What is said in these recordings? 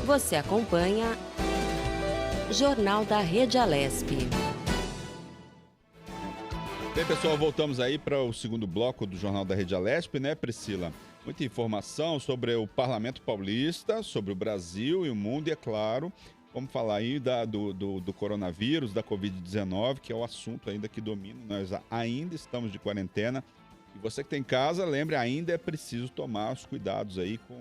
Você acompanha Jornal da Rede Alesp. Bem, pessoal, voltamos aí para o segundo bloco do Jornal da Rede Alesp, né, Priscila? Muita informação sobre o Parlamento Paulista, sobre o Brasil e o mundo, e é claro, vamos falar aí do coronavírus, da Covid-19, que é o assunto ainda que domina. Nós ainda estamos de quarentena. E você que tem em casa, lembre, ainda é preciso tomar os cuidados aí com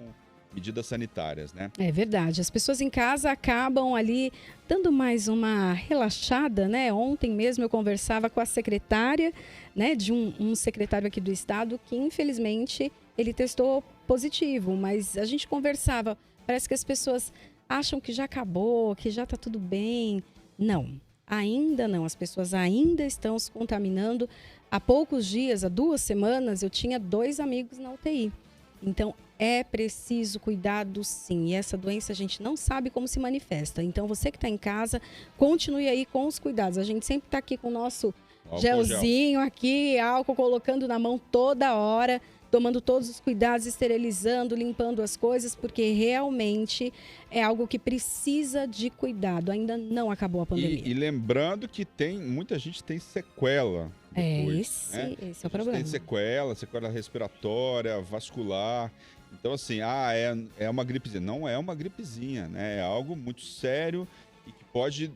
medidas sanitárias, né? É verdade. As pessoas em casa acabam ali dando mais uma relaxada, né? Ontem mesmo eu conversava com a secretária, né, de um secretário aqui do estado que, infelizmente, ele testou positivo. Mas a gente conversava, parece que as pessoas acham que já acabou, que já está tudo bem. Não, ainda não. As pessoas ainda estão se contaminando. Há poucos dias, há 2 semanas, eu tinha 2 amigos na UTI. Então, é preciso cuidado, sim. E essa doença a gente não sabe como se manifesta. Então, você que está em casa, continue aí com os cuidados. A gente sempre está aqui com o nosso gelzinho aqui, álcool, colocando na mão toda hora, tomando todos os cuidados, esterilizando, limpando as coisas, porque realmente é algo que precisa de cuidado. Ainda não acabou a pandemia. E lembrando que muita gente tem sequela depois, esse é o problema. Tem sequela respiratória, vascular. Então, assim, é uma gripezinha. Não é uma gripezinha, né? É algo muito sério e que pode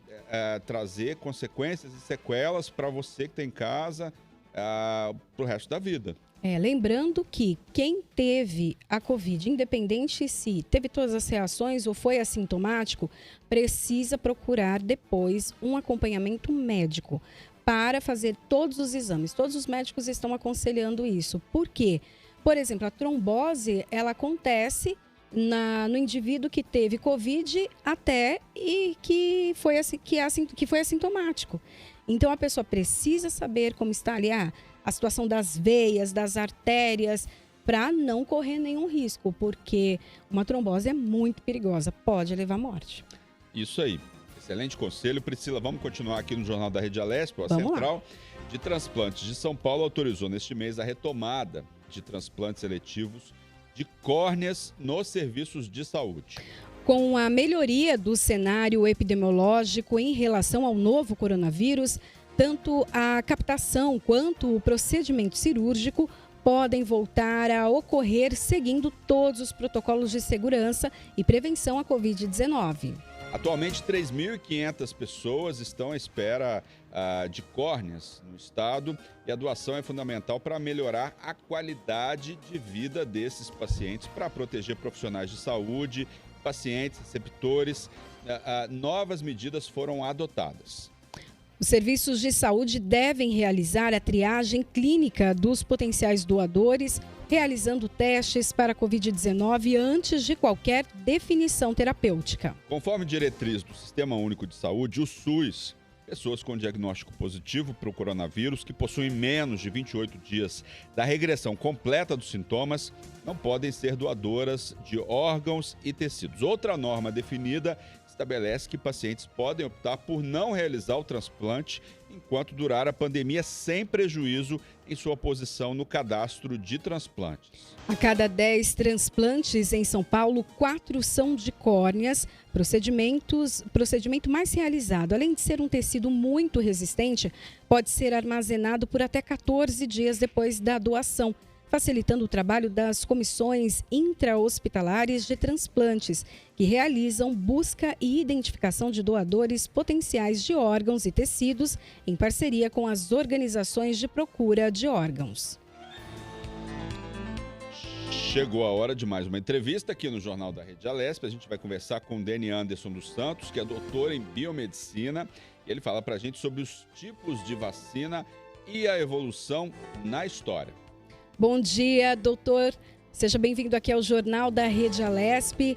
trazer consequências e sequelas para você que tem em casa para o resto da vida. Lembrando que quem teve a Covid, independente se teve todas as reações ou foi assintomático, precisa procurar depois um acompanhamento médico para fazer todos os exames. Todos os médicos estão aconselhando isso. Por quê? Por exemplo, a trombose, ela acontece no indivíduo que teve Covid até e que foi assintomático. Então, a pessoa precisa saber como está ali a situação das veias, das artérias, para não correr nenhum risco, porque uma trombose é muito perigosa, pode levar à morte. Isso aí. Excelente conselho. Priscila, vamos continuar aqui no Jornal da Rede Alesp. A Vamos Central lá. de Transplantes de São Paulo autorizou neste mês a retomada de transplantes seletivos de córneas nos serviços de saúde. Com a melhoria do cenário epidemiológico em relação ao novo coronavírus, tanto a captação quanto o procedimento cirúrgico podem voltar a ocorrer seguindo todos os protocolos de segurança e prevenção à Covid-19. Atualmente, 3.500 pessoas estão à espera de córneas no estado e a doação é fundamental para melhorar a qualidade de vida desses pacientes, para proteger profissionais de saúde, pacientes, receptores. Novas medidas foram adotadas. Os serviços de saúde devem realizar a triagem clínica dos potenciais doadores, realizando testes para a Covid-19 antes de qualquer definição terapêutica. Conforme diretriz do Sistema Único de Saúde, o SUS, pessoas com diagnóstico positivo para o coronavírus que possuem menos de 28 dias da regressão completa dos sintomas não podem ser doadoras de órgãos e tecidos. Outra norma definida estabelece que pacientes podem optar por não realizar o transplante enquanto durar a pandemia, sem prejuízo em sua posição no cadastro de transplantes. A cada 10 transplantes em São Paulo, 4 são de córneas, procedimento mais realizado. Além de ser um tecido muito resistente, pode ser armazenado por até 14 dias depois da doação, facilitando o trabalho das comissões intra-hospitalares de transplantes, que realizam busca e identificação de doadores potenciais de órgãos e tecidos, em parceria com as organizações de procura de órgãos. Chegou a hora de mais uma entrevista aqui no Jornal da Rede Alesp. A gente vai conversar com o Deni Anderson dos Santos, que é doutor em biomedicina. E ele fala para a gente sobre os tipos de vacina e a evolução na história. Bom dia, doutor. Seja bem-vindo aqui ao Jornal da Rede Alesp.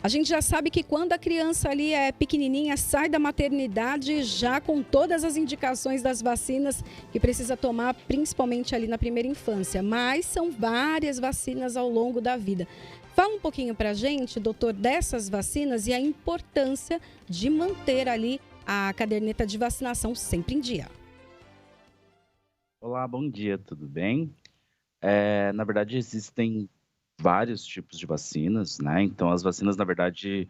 A gente já sabe que quando a criança ali é pequenininha, sai da maternidade já com todas as indicações das vacinas que precisa tomar, principalmente ali na primeira infância. Mas são várias vacinas ao longo da vida. Fala um pouquinho pra gente, doutor, dessas vacinas e a importância de manter ali a caderneta de vacinação sempre em dia. Olá, bom dia, tudo bem? Na verdade, existem vários tipos de vacinas, né? Então, as vacinas, na verdade,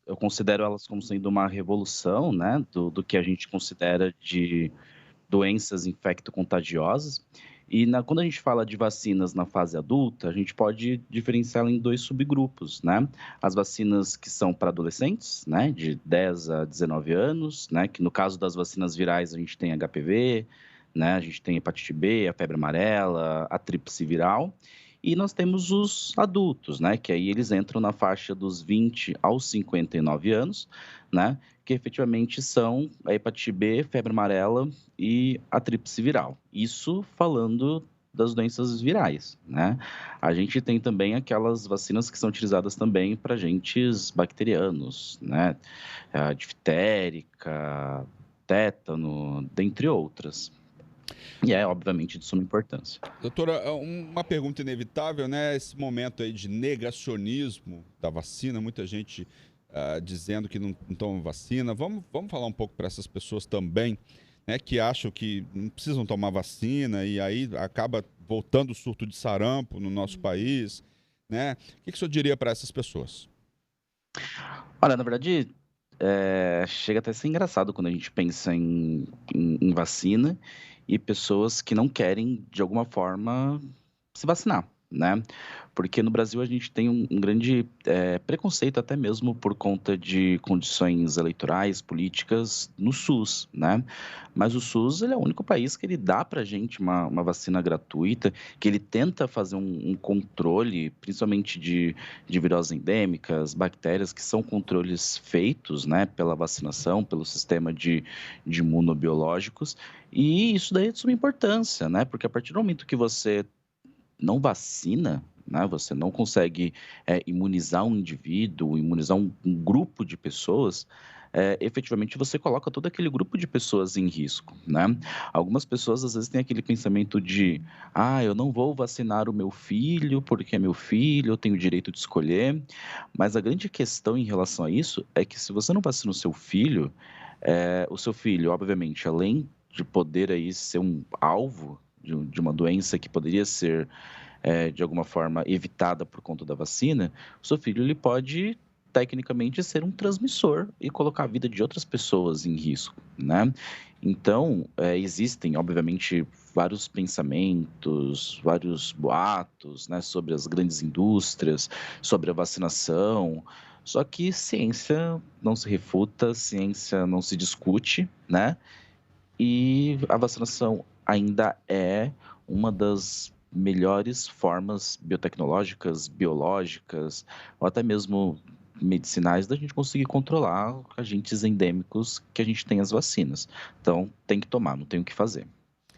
eu considero elas como sendo uma revolução, né, do que a gente considera de doenças infecto-contagiosas. E quando a gente fala de vacinas na fase adulta, a gente pode diferenciá-la em dois subgrupos, né? As vacinas que são para adolescentes, né, de 10 a 19 anos, né, que no caso das vacinas virais a gente tem HPV, né, a gente tem hepatite B, a febre amarela, a tríplice viral. E nós temos os adultos, né, que aí eles entram na faixa dos 20 aos 59 anos, né, que efetivamente são a hepatite B, febre amarela e a tríplice viral. Isso falando das doenças virais, né? A gente tem também aquelas vacinas que são utilizadas também para agentes bacterianos, né? A diftérica, tétano, dentre outras. E é, obviamente, de suma importância. Doutora, uma pergunta inevitável, né? Esse momento aí de negacionismo da vacina, muita gente dizendo que não toma vacina. Vamos falar um pouco para essas pessoas também, né? Que acham que não precisam tomar vacina e aí acaba voltando o surto de sarampo no nosso país, né? O que o senhor diria para essas pessoas? Olha, na verdade, chega até a ser engraçado quando a gente pensa em vacina e pessoas que não querem, de alguma forma, se vacinar, né? Porque no Brasil a gente tem um grande preconceito, até mesmo por conta de condições eleitorais, políticas, no SUS, né? Mas o SUS, ele é o único país que ele dá pra gente uma vacina gratuita, que ele tenta fazer um controle, principalmente de viroses endêmicas, bactérias, que são controles feitos, né, pela vacinação, pelo sistema de imunobiológicos, e isso daí é de suma importância, né? Porque a partir do momento que você não vacina, né, você não consegue imunizar um indivíduo, imunizar um grupo de pessoas, efetivamente você coloca todo aquele grupo de pessoas em risco, né? Algumas pessoas às vezes têm aquele pensamento de, eu não vou vacinar o meu filho porque é meu filho, eu tenho o direito de escolher, mas a grande questão em relação a isso é que se você não vacina o seu filho, obviamente, além de poder aí ser um alvo de uma doença que poderia ser, de alguma forma, evitada por conta da vacina, o seu filho ele pode, tecnicamente, ser um transmissor e colocar a vida de outras pessoas em risco, né? Então, existem, obviamente, vários pensamentos, vários boatos, né, sobre as grandes indústrias, sobre a vacinação, só que ciência não se refuta, ciência não se discute, né? E a vacinação ainda é uma das melhores formas biotecnológicas, biológicas, ou até mesmo medicinais da gente conseguir controlar agentes endêmicos que a gente tem as vacinas. Então, tem que tomar, não tem o que fazer,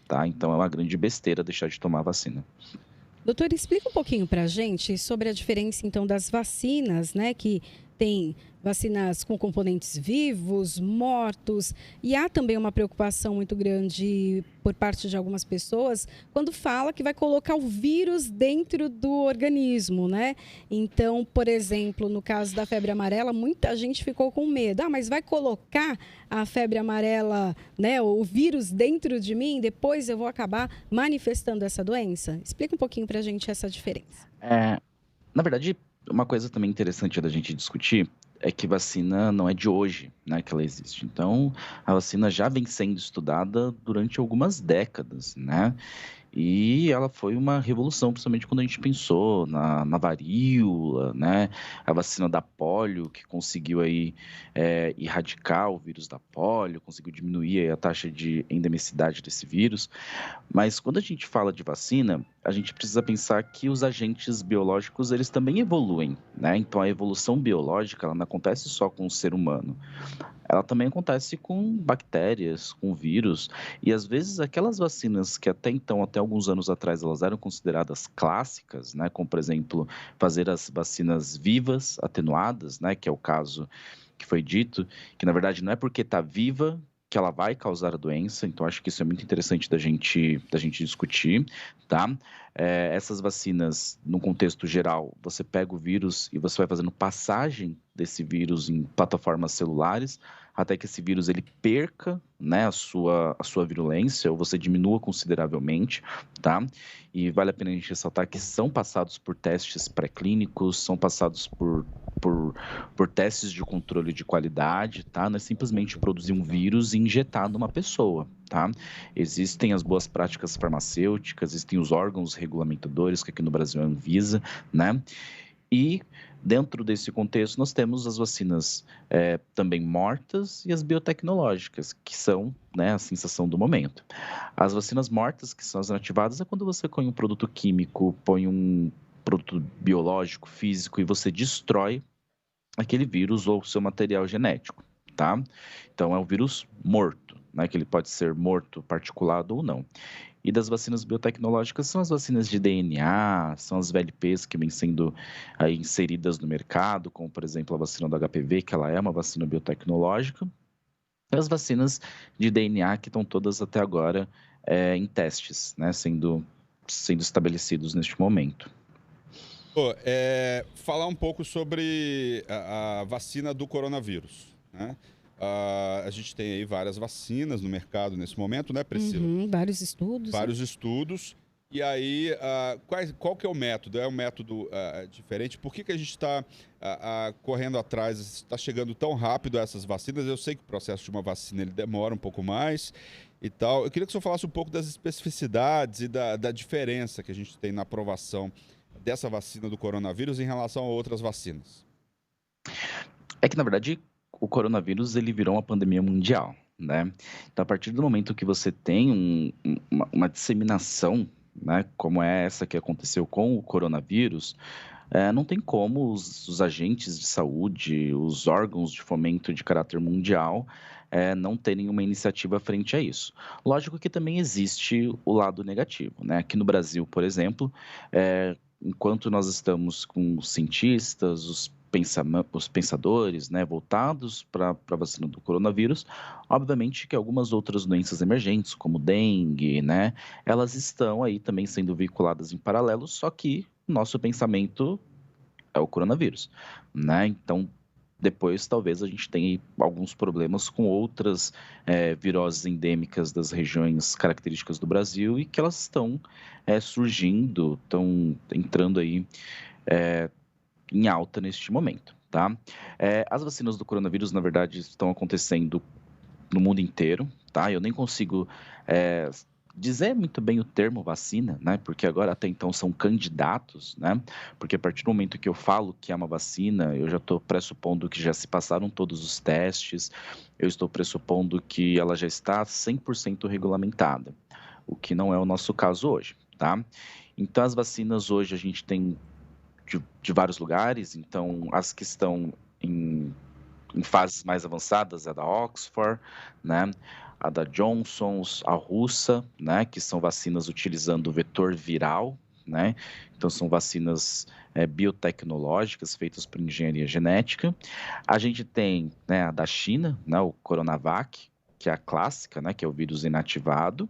tá? Então, é uma grande besteira deixar de tomar a vacina. Doutor, explica um pouquinho para a gente sobre a diferença, então, das vacinas, né, que tem vacinas com componentes vivos, mortos, e há também uma preocupação muito grande por parte de algumas pessoas quando fala que vai colocar o vírus dentro do organismo, né? Então, por exemplo, no caso da febre amarela, muita gente ficou com medo. Mas vai colocar a febre amarela, né, o vírus dentro de mim, depois eu vou acabar manifestando essa doença? Explica um pouquinho para a gente essa diferença. Na verdade, uma coisa também interessante da gente discutir é que vacina não é de hoje, né, que ela existe. Então, a vacina já vem sendo estudada durante algumas décadas, né? E ela foi uma revolução, principalmente quando a gente pensou na varíola, né? A vacina da polio, que conseguiu aí erradicar o vírus da polio, conseguiu diminuir aí a taxa de endemicidade desse vírus. Mas quando a gente fala de vacina, a gente precisa pensar que os agentes biológicos, eles também evoluem, né? Então, a evolução biológica, ela não acontece só com o ser humano. Ela também acontece com bactérias, com vírus, e às vezes aquelas vacinas que até então, até alguns anos atrás, elas eram consideradas clássicas, né, como por exemplo, fazer as vacinas vivas, atenuadas, né, que é o caso que foi dito, que na verdade não é porque está viva que ela vai causar a doença, então acho que isso é muito interessante da gente discutir, tá? Essas vacinas, no contexto geral, você pega o vírus e você vai fazendo passagem desse vírus em plataformas celulares, até que esse vírus ele perca, né, a sua virulência, ou você diminua consideravelmente, tá? E vale a pena a gente ressaltar que são passados por testes pré-clínicos, são passados por por testes de controle de qualidade, tá? Não é simplesmente produzir um vírus e injetar numa pessoa, tá? Existem as boas práticas farmacêuticas, existem os órgãos regulamentadores, que aqui no Brasil é a Anvisa, né? E dentro desse contexto nós temos as vacinas também mortas e as biotecnológicas, que são, né, a sensação do momento. As vacinas mortas, que são as inativadas, é quando você põe um produto químico, põe um produto biológico, físico, e você destrói aquele vírus ou seu material genético, tá? Então é um vírus morto, né, que ele pode ser morto, particulado ou não. E das vacinas biotecnológicas são as vacinas de DNA, são as VLPs que vêm sendo aí inseridas no mercado, como por exemplo a vacina do HPV, que ela é uma vacina biotecnológica, e as vacinas de DNA que estão todas até agora em testes, né, sendo estabelecidos neste momento. Falar um pouco sobre a vacina do coronavírus, né? A gente tem aí várias vacinas no mercado nesse momento, né, Priscila? Vários estudos. Vários estudos. E aí, qual que é o método? É um método diferente? Por que a gente está correndo atrás, está chegando tão rápido a essas vacinas? Eu sei que o processo de uma vacina ele demora um pouco mais e tal. Eu queria que o senhor falasse um pouco das especificidades e da diferença que a gente tem na aprovação dessa vacina do coronavírus em relação a outras vacinas. É que, na verdade, o coronavírus ele virou uma pandemia mundial, né? Então, a partir do momento que você tem uma disseminação, né, como é essa que aconteceu com o coronavírus, não tem como os agentes de saúde, os órgãos de fomento de caráter mundial, não terem uma iniciativa frente a isso. Lógico que também existe o lado negativo, né? Aqui no Brasil, por exemplo, enquanto nós estamos com os cientistas, os pensadores, né, voltados para a vacina do coronavírus, obviamente que algumas outras doenças emergentes, como dengue, né, elas estão aí também sendo veiculadas em paralelo, só que nosso pensamento é o coronavírus, né? Então, depois talvez a gente tenha alguns problemas com outras viroses endêmicas das regiões características do Brasil e que elas estão surgindo, estão entrando aí em alta neste momento, tá? As vacinas do coronavírus, na verdade, estão acontecendo no mundo inteiro, tá? Eu nem consigo dizer muito bem o termo vacina, né? Porque agora até então são candidatos, né? Porque a partir do momento que eu falo que é uma vacina, eu já estou pressupondo que já se passaram todos os testes, eu estou pressupondo que ela já está 100% regulamentada, o que não é o nosso caso hoje, tá? Então, as vacinas hoje a gente tem de vários lugares, então as que estão em fases mais avançadas é a da Oxford, né? A da Johnson, a russa, né? Que são vacinas utilizando o vetor viral, né? Então são vacinas biotecnológicas feitas por engenharia genética. A gente tem, né, a da China, né? O Coronavac, que é a clássica, né? Que é o vírus inativado.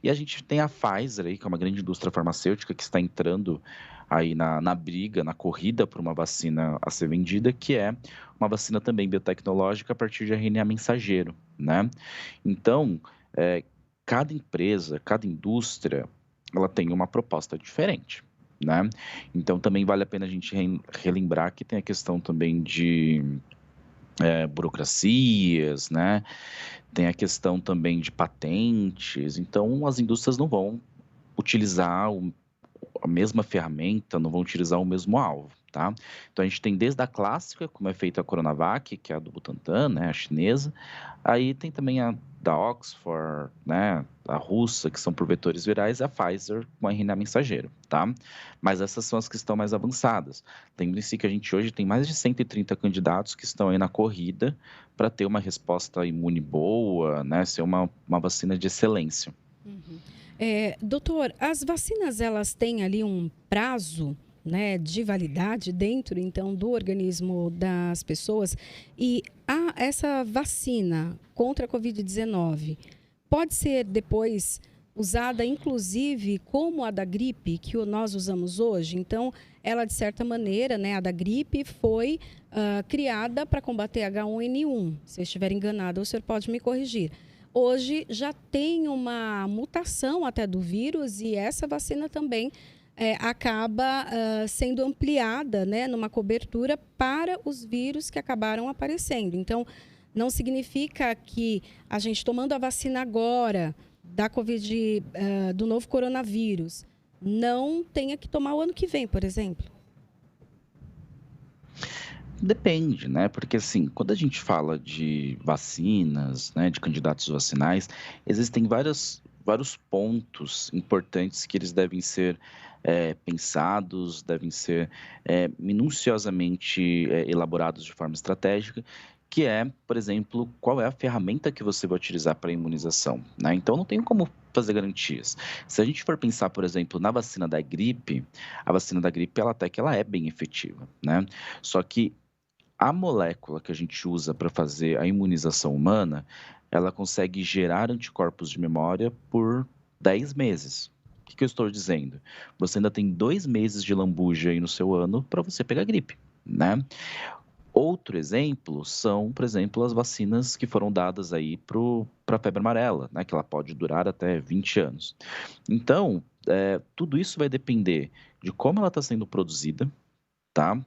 E a gente tem a Pfizer aí, que é uma grande indústria farmacêutica que está entrando aí na briga, na corrida por uma vacina a ser vendida, que é uma vacina também biotecnológica a partir de RNA mensageiro, né? Então, cada empresa, cada indústria, ela tem uma proposta diferente, né? Então, também vale a pena a gente relembrar que tem a questão também de burocracias, né? Tem a questão também de patentes. Então, as indústrias não vão utilizar a mesma ferramenta, não vão utilizar o mesmo alvo, tá? Então, a gente tem desde a clássica, como é feita a Coronavac, que é a do Butantan, né, a chinesa. Aí tem também a da Oxford, né, a russa, que são por vetores virais, e a Pfizer com RNA mensageiro, tá? Mas essas são as que estão mais avançadas. Lembre-se que a gente hoje tem mais de 130 candidatos que estão aí na corrida para ter uma resposta imune boa, né, ser uma vacina de excelência. Uhum. Doutor, as vacinas elas têm ali um prazo, né, de validade dentro então do organismo das pessoas, e essa vacina contra a Covid-19 pode ser depois usada inclusive como a da gripe que nós usamos hoje. Então, ela de certa maneira, né, a da gripe foi criada para combater H1N1. Se eu estiver enganado, o senhor pode me corrigir. Hoje já tem uma mutação até do vírus e essa vacina também acaba sendo ampliada, né, numa cobertura para os vírus que acabaram aparecendo. Então, não significa que a gente tomando a vacina agora da Covid, do novo coronavírus, não tenha que tomar o ano que vem, por exemplo. Depende, né? Porque assim, quando a gente fala de vacinas, né, de candidatos vacinais, existem vários pontos importantes que eles devem ser pensados, devem ser minuciosamente elaborados de forma estratégica, que é, por exemplo, qual é a ferramenta que você vai utilizar para a imunização, né? Então, não tem como fazer garantias. Se a gente for pensar, por exemplo, na vacina da gripe, a vacina da gripe, ela até que ela é bem efetiva, né? Só que a molécula que a gente usa para fazer a imunização humana, ela consegue gerar anticorpos de memória por 10 meses. O que eu estou dizendo? Você ainda tem 2 meses de lambuja aí no seu ano para você pegar gripe, né? Outro exemplo são, por exemplo, as vacinas que foram dadas aí para a febre amarela, né? Que ela pode durar até 20 anos. Então, tudo isso vai depender de como ela está sendo produzida, tá?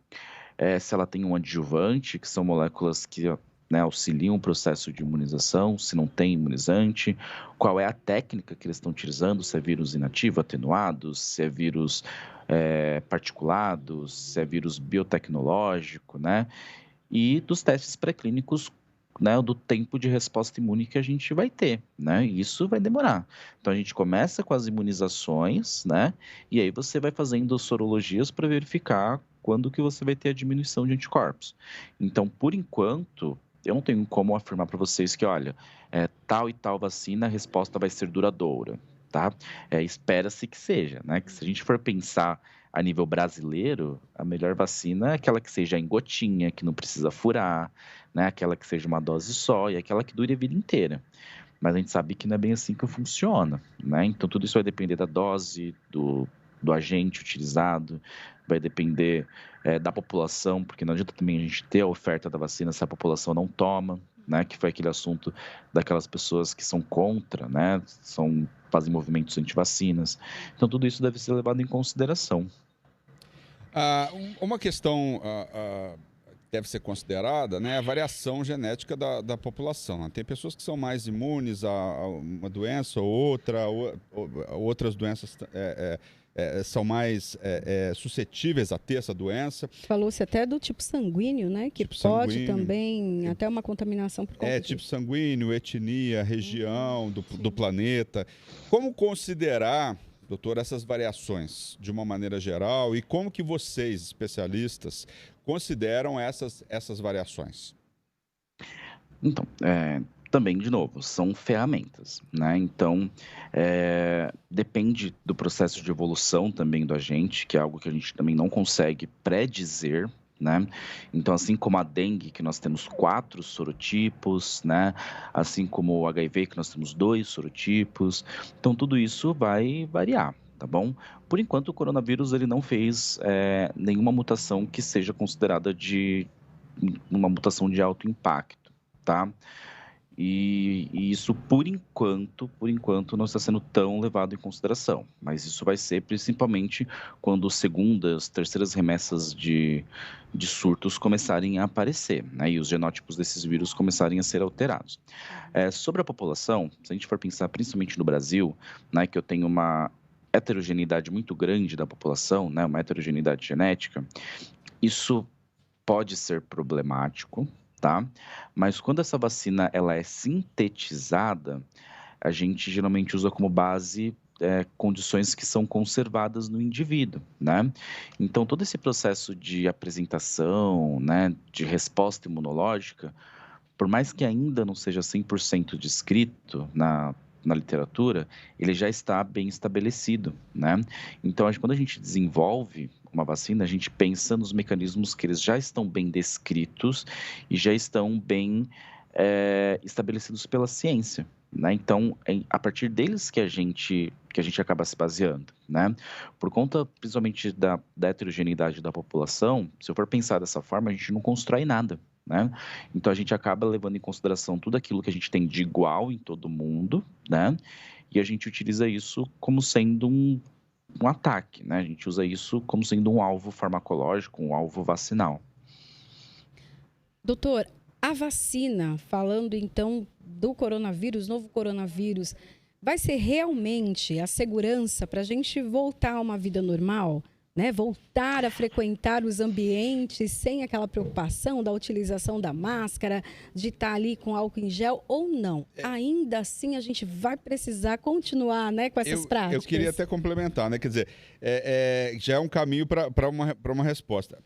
Se ela tem um adjuvante, que são moléculas que, né, auxiliam o processo de imunização, se não tem imunizante, qual é a técnica que eles estão utilizando, se é vírus inativo, atenuado, se é vírus particulado, se é vírus biotecnológico, né? E dos testes pré-clínicos, né, do tempo de resposta imune que a gente vai ter, né? E isso vai demorar. Então a gente começa com as imunizações, né? E aí você vai fazendo sorologias para verificar quando que você vai ter a diminuição de anticorpos. Então, por enquanto, eu não tenho como afirmar para vocês que, olha, tal e tal vacina, a resposta vai ser duradoura, tá? Espera-se que seja, né? Que se a gente for pensar a nível brasileiro, a melhor vacina é aquela que seja em gotinha, que não precisa furar, né? Aquela que seja uma dose só e aquela que dure a vida inteira. Mas a gente sabe que não é bem assim que funciona, né? Então, tudo isso vai depender da dose, do agente utilizado, vai depender da população, porque não adianta também a gente ter a oferta da vacina se a população não toma, né? Que foi aquele assunto daquelas pessoas que são contra, né? Fazem movimentos anti-vacinas. Então, tudo isso deve ser levado em consideração. Uma questão deve ser considerada, né, a variação genética da população, né? Tem pessoas que são mais imunes a uma doença ou outra, outras doenças são mais suscetíveis a ter essa doença. Falou-se até do tipo sanguíneo, né? Que tipo pode sanguíneo, também, até uma contaminação por conta tipo disso. sanguíneo, etnia, região do planeta. Como considerar, doutor, essas variações de uma maneira geral e como que vocês, especialistas, consideram essas variações? Então, também, de novo, são ferramentas, né? Então, depende do processo de evolução também do agente, que é algo que a gente também não consegue predizer, né? Então, assim como a dengue, que nós temos 4 sorotipos, né? Assim como o HIV, que nós temos 2 sorotipos. Então, tudo isso vai variar, tá bom? Por enquanto, o coronavírus ele não fez nenhuma mutação que seja considerada uma mutação de alto impacto, tá? E isso, por enquanto, não está sendo tão levado em consideração. Mas isso vai ser principalmente quando segundas, terceiras remessas de surtos começarem a aparecer, né? E os genótipos desses vírus começarem a ser alterados. Sobre a população, se a gente for pensar principalmente no Brasil, né, que eu tenho uma heterogeneidade muito grande da população, né, uma heterogeneidade genética, isso pode ser problemático, tá? Mas quando essa vacina ela é sintetizada, a gente geralmente usa como base condições que são conservadas no indivíduo, né? Então, todo esse processo de apresentação, né, de resposta imunológica, por mais que ainda não seja 100% descrito na literatura, ele já está bem estabelecido, né? Então, quando a gente desenvolve uma vacina, a gente pensa nos mecanismos que eles já estão bem descritos e já estão bem estabelecidos pela ciência, né? Então, a partir deles que a gente acaba se baseando, né? Por conta, principalmente, da heterogeneidade da população, se eu for pensar dessa forma, a gente não constrói nada, né? Então, a gente acaba levando em consideração tudo aquilo que a gente tem de igual em todo mundo, né? E a gente utiliza isso como sendo um ataque, né? A gente usa isso como sendo um alvo farmacológico, um alvo vacinal. Doutor, a vacina, falando então do coronavírus, novo coronavírus, vai ser realmente a segurança para a gente voltar a uma vida normal? Né? Voltar a frequentar os ambientes sem aquela preocupação da utilização da máscara, de estar ali com álcool em gel ou não? Ainda assim, a gente vai precisar continuar, né, com essas práticas? Eu queria até complementar, né? Quer dizer, já é um caminho para uma resposta.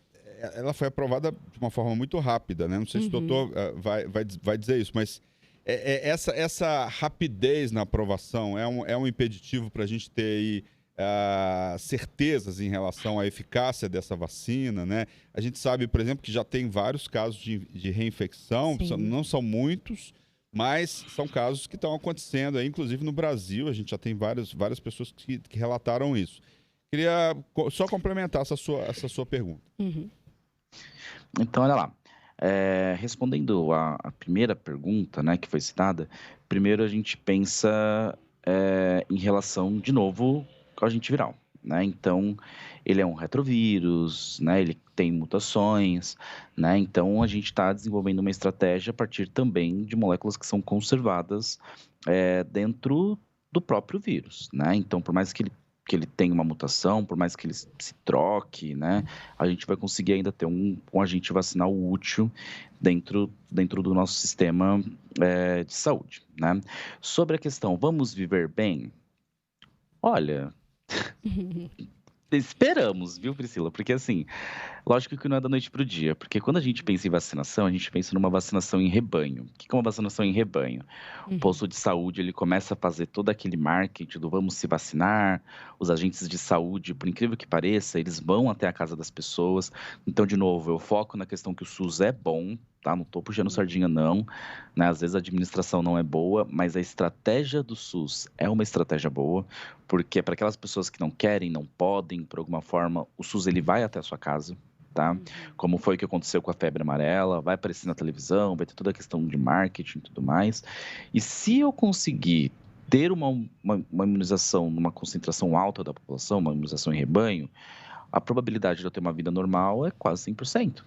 Ela foi aprovada de uma forma muito rápida, né? Não sei se o doutor vai dizer isso, mas essa rapidez na aprovação é um impeditivo para a gente ter aí certezas em relação à eficácia dessa vacina, né? A gente sabe, por exemplo, que já tem vários casos de reinfecção, não são muitos, mas são casos que estão acontecendo aí, inclusive no Brasil, a gente já tem várias pessoas que relataram isso. Queria só complementar essa sua pergunta. Então, olha lá. Respondendo a primeira pergunta, né, que foi citada, primeiro a gente pensa em relação, de novo, ao agente viral, né? Então, ele é um retrovírus, né? Ele tem mutações, né? Então, a gente está desenvolvendo uma estratégia a partir também de moléculas que são conservadas dentro do próprio vírus, né? Então, por mais que ele tenha uma mutação, por mais que ele se troque, né? A gente vai conseguir ainda ter um agente vacinal útil dentro do nosso sistema de saúde, né? Sobre a questão, vamos viver bem? Olha, esperamos, viu, Priscila? Porque assim, lógico que não é da noite para o dia, porque quando a gente pensa em vacinação, a gente pensa numa vacinação em rebanho. O que é uma vacinação em rebanho? O posto de saúde, ele começa a fazer todo aquele marketing do vamos se vacinar, os agentes de saúde, por incrível que pareça, eles vão até a casa das pessoas. Então, de novo, eu foco na questão que o SUS é bom, tá? Não tô puxando sardinha, não, né? Às vezes a administração não é boa, mas a estratégia do SUS é uma estratégia boa, porque para aquelas pessoas que não querem, não podem, por alguma forma, o SUS ele vai até a sua casa, tá? Como foi o que aconteceu com a febre amarela, vai aparecer na televisão, vai ter toda a questão de marketing e tudo mais. E se eu conseguir ter uma imunização numa concentração alta da população, uma imunização em rebanho, a probabilidade de eu ter uma vida normal é quase 100%.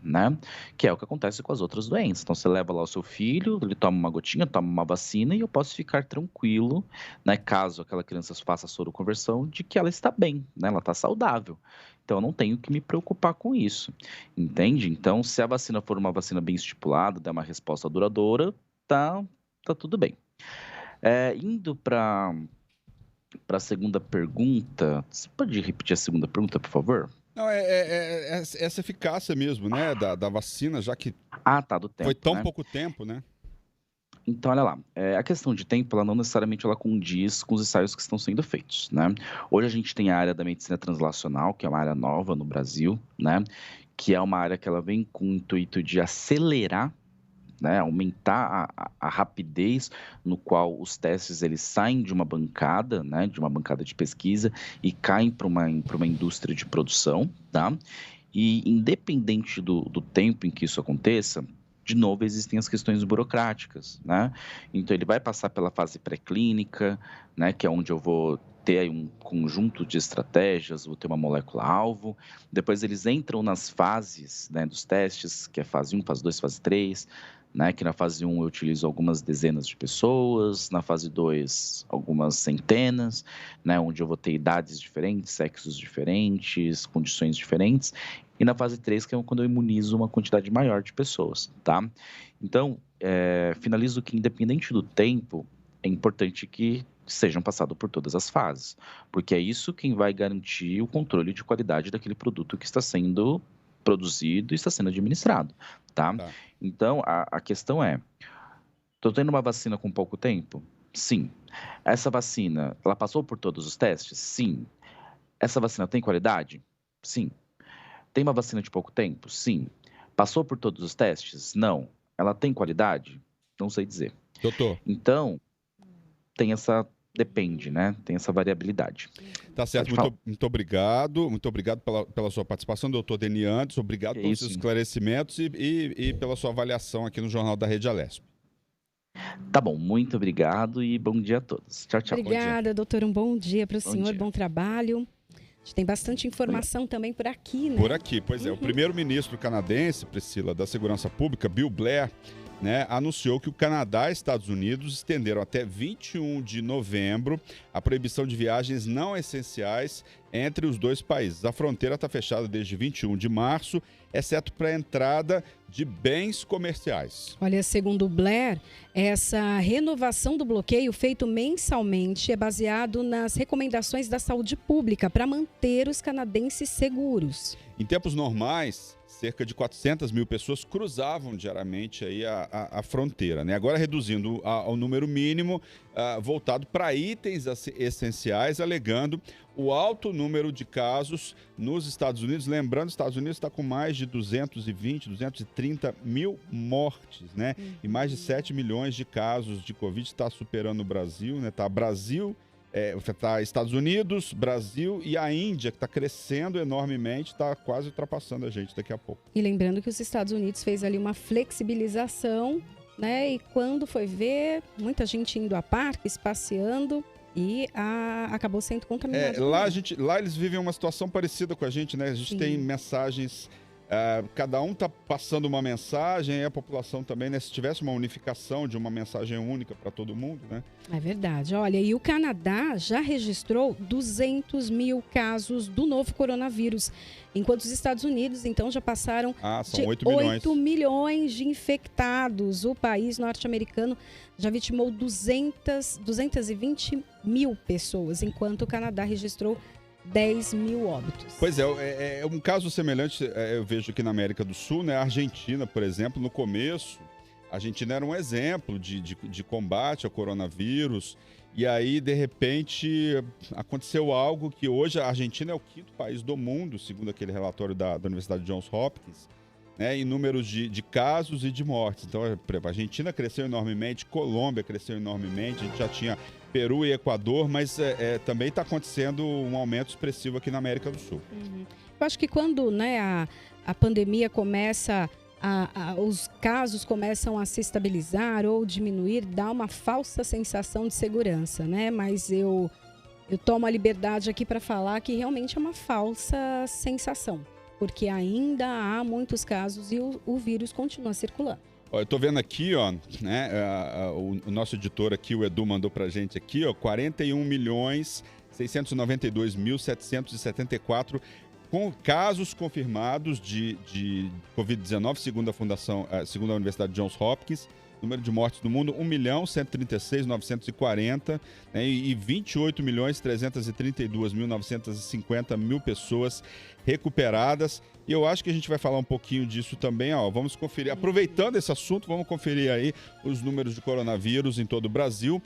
Né? Que é o que acontece com as outras doenças. Então, você leva lá o seu filho, ele toma uma gotinha, toma uma vacina e eu posso ficar tranquilo, né? Caso aquela criança faça soroconversão, de que ela está bem, né? Ela está saudável. Então, eu não tenho que me preocupar com isso, entende? Então, se a vacina for uma vacina bem estipulada, der uma resposta duradoura, tá tudo bem. Indo para a segunda pergunta, você pode repetir a segunda pergunta, por favor? Não, essa eficácia mesmo, né, da vacina, já que do tempo, foi tão né? pouco tempo, né? Então, olha lá, a questão de tempo, ela não necessariamente ela condiz com os ensaios que estão sendo feitos, né? Hoje a gente tem a área da medicina translacional, que é uma área nova no Brasil, né? Que é uma área que ela vem com o intuito de acelerar, né, aumentar a rapidez no qual os testes eles saem de uma bancada, né, de uma bancada de pesquisa e caem para uma indústria de produção, tá? E independente do tempo em que isso aconteça, de novo existem as questões burocráticas, né? Então ele vai passar pela fase pré-clínica, né, que é onde eu vou ter aí um conjunto de estratégias, vou ter uma molécula-alvo, depois eles entram nas fases, né, dos testes, que é fase 1, fase 2, fase 3, né, que na fase 1 eu utilizo algumas dezenas de pessoas, na fase 2 algumas centenas, né, onde eu vou ter idades diferentes, sexos diferentes, condições diferentes, e na fase 3 que é quando eu imunizo uma quantidade maior de pessoas, tá? Então, finalizo que independente do tempo, é importante que sejam passados por todas as fases, porque é isso quem vai garantir o controle de qualidade daquele produto que está sendo produzido e está sendo administrado, tá? Então, a questão é, estou tendo uma vacina com pouco tempo? Sim. Essa vacina, ela passou por todos os testes? Sim. Essa vacina tem qualidade? Sim. Tem uma vacina de pouco tempo? Sim. Passou por todos os testes? Não. Ela tem qualidade? Não sei dizer. Doutor. Então, depende, né? Tem essa variabilidade. Tá certo, muito obrigado. Muito obrigado pela sua participação, doutor Deni Andes. Obrigado pelos seus esclarecimentos e pela sua avaliação aqui no Jornal da Rede Alesp. Tá bom, muito obrigado e bom dia a todos. Tchau, tchau. Obrigada, doutor. Um bom dia para o senhor, dia. bom trabalho. A gente tem bastante informação também por aqui, né? Por aqui, pois é. O primeiro-ministro canadense, Priscila, da Segurança Pública, Bill Blair, né, anunciou que o Canadá e Estados Unidos estenderam até 21 de novembro a proibição de viagens não essenciais entre os dois países. A fronteira está fechada desde 21 de março, exceto para a entrada de bens comerciais. Olha, segundo Blair, essa renovação do bloqueio feito mensalmente é baseado nas recomendações da saúde pública para manter os canadenses seguros. Em tempos normais, cerca de 400 mil pessoas cruzavam diariamente aí a fronteira, né? Agora reduzindo ao número mínimo, voltado para itens essenciais, alegando o alto número de casos nos Estados Unidos. Lembrando, os Estados Unidos está com mais de 230 mil mortes, né? E mais de 7 milhões de casos de Covid, está superando o Brasil, né? Tá Brasil... Tá Estados Unidos, Brasil e a Índia, que está crescendo enormemente, está quase ultrapassando a gente daqui a pouco. E lembrando que os Estados Unidos fez ali uma flexibilização, né? E quando foi ver, muita gente indo a parques, passeando e acabou sendo contaminado. Lá eles vivem uma situação parecida com a gente, né? A gente tem mensagens... cada um está passando uma mensagem e a população também, né? Se tivesse uma unificação de uma mensagem única para todo mundo, né? É verdade. Olha, e o Canadá já registrou 200 mil casos do novo coronavírus, enquanto os Estados Unidos, então, já passaram são de 8 milhões de infectados. O país norte-americano já vitimou 220 mil pessoas, enquanto o Canadá registrou 10 mil óbitos. Pois é um caso semelhante, eu vejo aqui na América do Sul, né? A Argentina, por exemplo, no começo, a Argentina era um exemplo de combate ao coronavírus, e aí, de repente, aconteceu algo que hoje a Argentina é o 5º país do mundo, segundo aquele relatório da Universidade Johns Hopkins, né, em números de casos e de mortes. Então, a Argentina cresceu enormemente, Colômbia cresceu enormemente, a gente já tinha Peru e Equador, mas também está acontecendo um aumento expressivo aqui na América do Sul. Eu acho que quando, né, a pandemia começa, os casos começam a se estabilizar ou diminuir, dá uma falsa sensação de segurança, né? Mas eu tomo a liberdade aqui para falar que realmente é uma falsa sensação, porque ainda há muitos casos e o vírus continua circulando. Eu tô vendo aqui, ó, né, o nosso editor aqui, o Edu, mandou pra gente aqui, ó, 41.692.774 com casos confirmados de Covid-19, segundo a Universidade Johns Hopkins. Número de mortes no mundo, 1.136.940, né, e 28.332.950 pessoas recuperadas. E eu acho que a gente vai falar um pouquinho disso também, ó. Vamos conferir, aproveitando esse assunto, vamos conferir aí os números de coronavírus em todo o Brasil.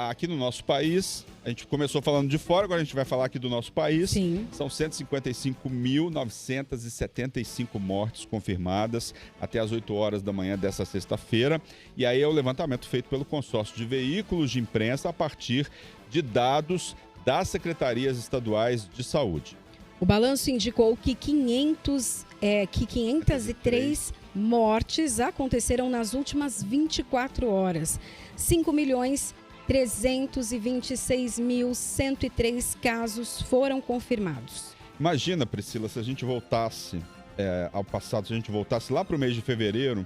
Aqui no nosso país, a gente começou falando de fora, agora a gente vai falar aqui do nosso país. Sim. São 155.975 mortes confirmadas até as 8 horas da manhã dessa sexta-feira. E aí é o levantamento feito pelo consórcio de veículos de imprensa a partir de dados das secretarias estaduais de saúde. O balanço indicou que 503 mortes aconteceram nas últimas 24 horas. 5.326.103 casos foram confirmados. Imagina, Priscila, se a gente voltasse ao passado, se a gente voltasse lá para o mês de fevereiro,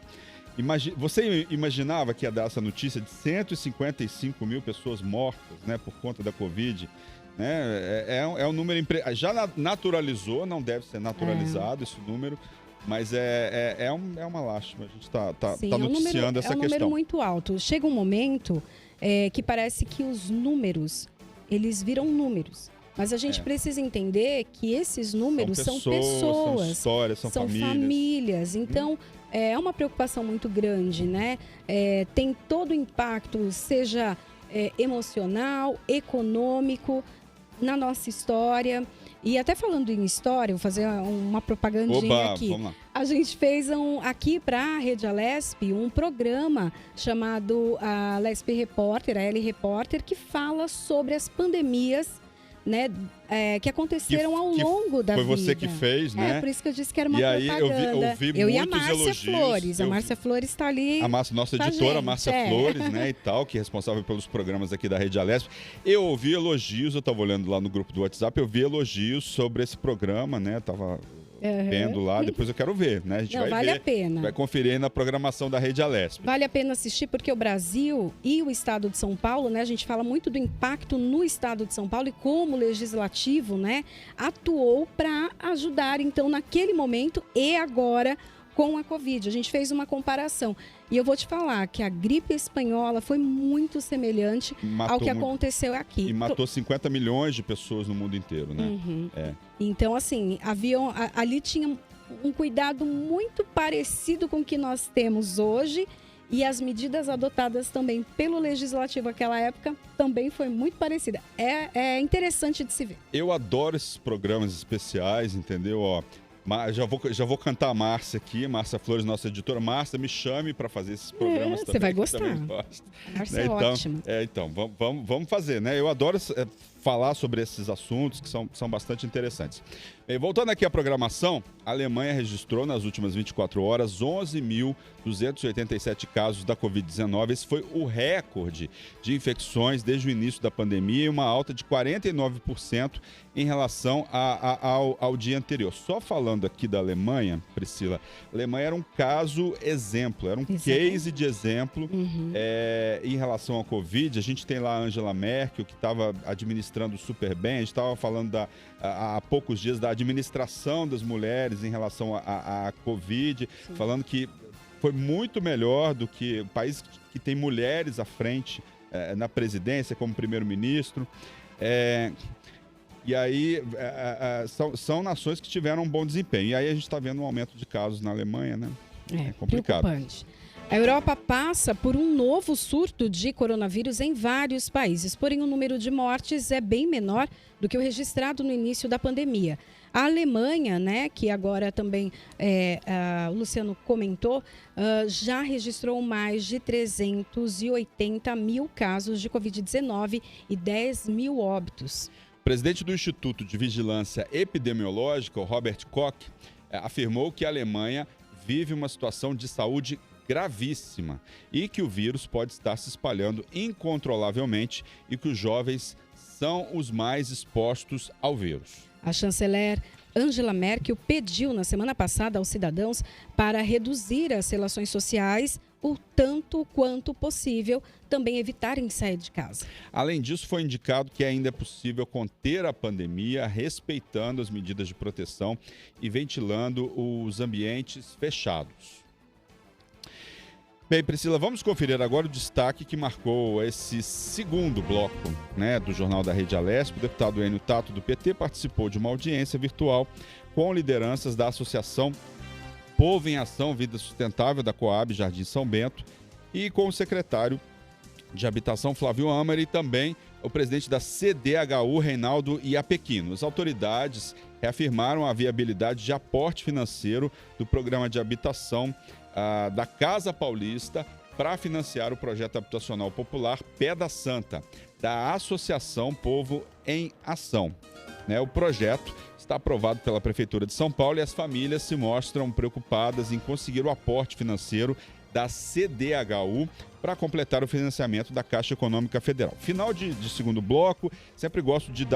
você imaginava que ia dar essa notícia de 155 mil pessoas mortas, né, por conta da Covid? É um número... Já naturalizou, não deve ser naturalizado esse número, mas é uma lástima. A gente está noticiando essa questão. É um número muito alto. Chega um momento que parece que os números, eles viram números. Mas a gente precisa entender que esses números são pessoas, são histórias, são famílias. Então, é uma preocupação muito grande, né? Tem todo o impacto, seja emocional, econômico, na nossa história. E até falando em história, vou fazer uma propagandinha aqui. Vamos lá. A gente fez aqui para a Rede Alesp um programa chamado a Alesp Repórter, a L Repórter, que fala sobre as pandemias, né, que aconteceram ao longo da vida. Foi você que fez, né? Por isso que eu disse que era uma e aí propaganda. eu vi eu e a muitos Márcia elogios. Flores. A Márcia Flores está ali. A nossa editora, Márcia Flores, né, e tal, que é responsável pelos programas aqui da Rede Alesp. Eu ouvi elogios, eu estava olhando lá no grupo do WhatsApp, eu vi elogios sobre esse programa, né? Tava vendo lá, depois eu quero ver, né? A gente vai vale ver, a pena. vai conferir aí na programação da Rede Alesp. Vale a pena assistir porque o Brasil e o estado de São Paulo, né? A gente fala muito do impacto no estado de São Paulo e como o legislativo, né, atuou para ajudar, então, naquele momento e agora com a Covid. A gente fez uma comparação. E eu vou te falar que a gripe espanhola foi muito semelhante ao que aconteceu aqui. E matou 50 milhões de pessoas no mundo inteiro, né? Então, assim, ali tinha um cuidado muito parecido com o que nós temos hoje. E as medidas adotadas também pelo Legislativo naquela época também foi muito parecida. É interessante de se ver. Eu adoro esses programas especiais, entendeu? Ó, já vou cantar a Márcia aqui, Márcia Flores, nossa editora. Márcia, me chame para fazer esses programas também. Você vai gostar. A Márcia é ótima. Então, vamos fazer, né? Eu adoro falar sobre esses assuntos que são bastante interessantes. Bem, voltando aqui à programação, a Alemanha registrou nas últimas 24 horas 11.287 casos da Covid-19. Esse foi o recorde de infecções desde o início da pandemia e uma alta de 49% em relação ao dia anterior. Só falando aqui da Alemanha, Priscila, a Alemanha era um caso exemplo, era um case de exemplo em relação à Covid. A gente tem lá a Angela Merkel, que estava administrando super bem. A gente estava falando há poucos dias da administração das mulheres em relação à Covid, falando que foi muito melhor do que o país que tem mulheres à frente na presidência, como primeiro-ministro. E aí, são nações que tiveram um bom desempenho. E aí a gente está vendo um aumento de casos na Alemanha, né? É complicado. Preocupante. A Europa passa por um novo surto de coronavírus em vários países, porém o número de mortes é bem menor do que o registrado no início da pandemia. A Alemanha, né, que agora também o Luciano comentou, já registrou mais de 380 mil casos de Covid-19 e 10 mil óbitos. O presidente do Instituto de Vigilância Epidemiológica, o Robert Koch, afirmou que a Alemanha vive uma situação de saúde gravíssima e que o vírus pode estar se espalhando incontrolavelmente e que os jovens são os mais expostos ao vírus. A chanceler Angela Merkel pediu na semana passada aos cidadãos para reduzir as relações sociais o tanto quanto possível, também evitarem sair de casa. Além disso, foi indicado que ainda é possível conter a pandemia respeitando as medidas de proteção e ventilando os ambientes fechados. Bem, Priscila, vamos conferir agora o destaque que marcou esse segundo bloco, né, do Jornal da Rede Alesp. O deputado Enio Tato, do PT, participou de uma audiência virtual com lideranças da Associação Povo em Ação Vida Sustentável, da Coab Jardim São Bento, e com o secretário de Habitação, Flávio Amari, e também o presidente da CDHU, Reinaldo Iapequino. As autoridades reafirmaram a viabilidade de aporte financeiro do programa de habitação da Casa Paulista para financiar o projeto habitacional popular Pé da Santa, da Associação Povo em Ação. O projeto está aprovado pela Prefeitura de São Paulo e as famílias se mostram preocupadas em conseguir o aporte financeiro da CDHU para completar o financiamento da Caixa Econômica Federal. Final de segundo bloco, sempre gosto de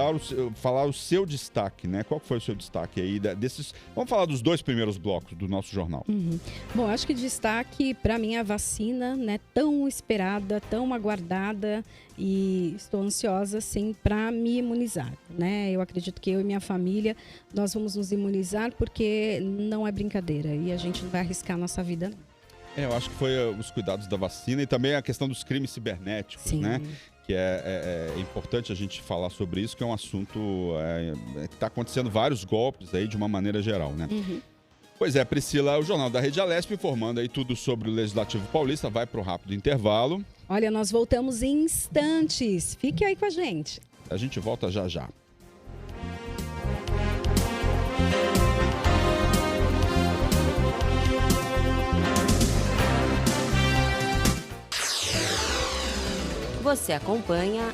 falar o seu destaque, né? Qual foi o seu destaque aí desses? Vamos falar dos dois primeiros blocos do nosso jornal. Bom, acho que destaque para mim é a vacina, né? Tão esperada, tão aguardada, e estou ansiosa, sim, para me imunizar, né? Eu acredito que eu e minha família, nós vamos nos imunizar porque não é brincadeira e a gente não vai arriscar a nossa vida, não. Eu acho que foi os cuidados da vacina e também a questão dos crimes cibernéticos, Sim. né? Que é importante a gente falar sobre isso, que é um assunto que está acontecendo vários golpes aí de uma maneira geral, né? Pois é, Priscila, o Jornal da Rede Alesp informando aí tudo sobre o Legislativo Paulista, vai para o rápido intervalo. Olha, nós voltamos em instantes, fique aí com a gente. A gente volta já já. Você acompanha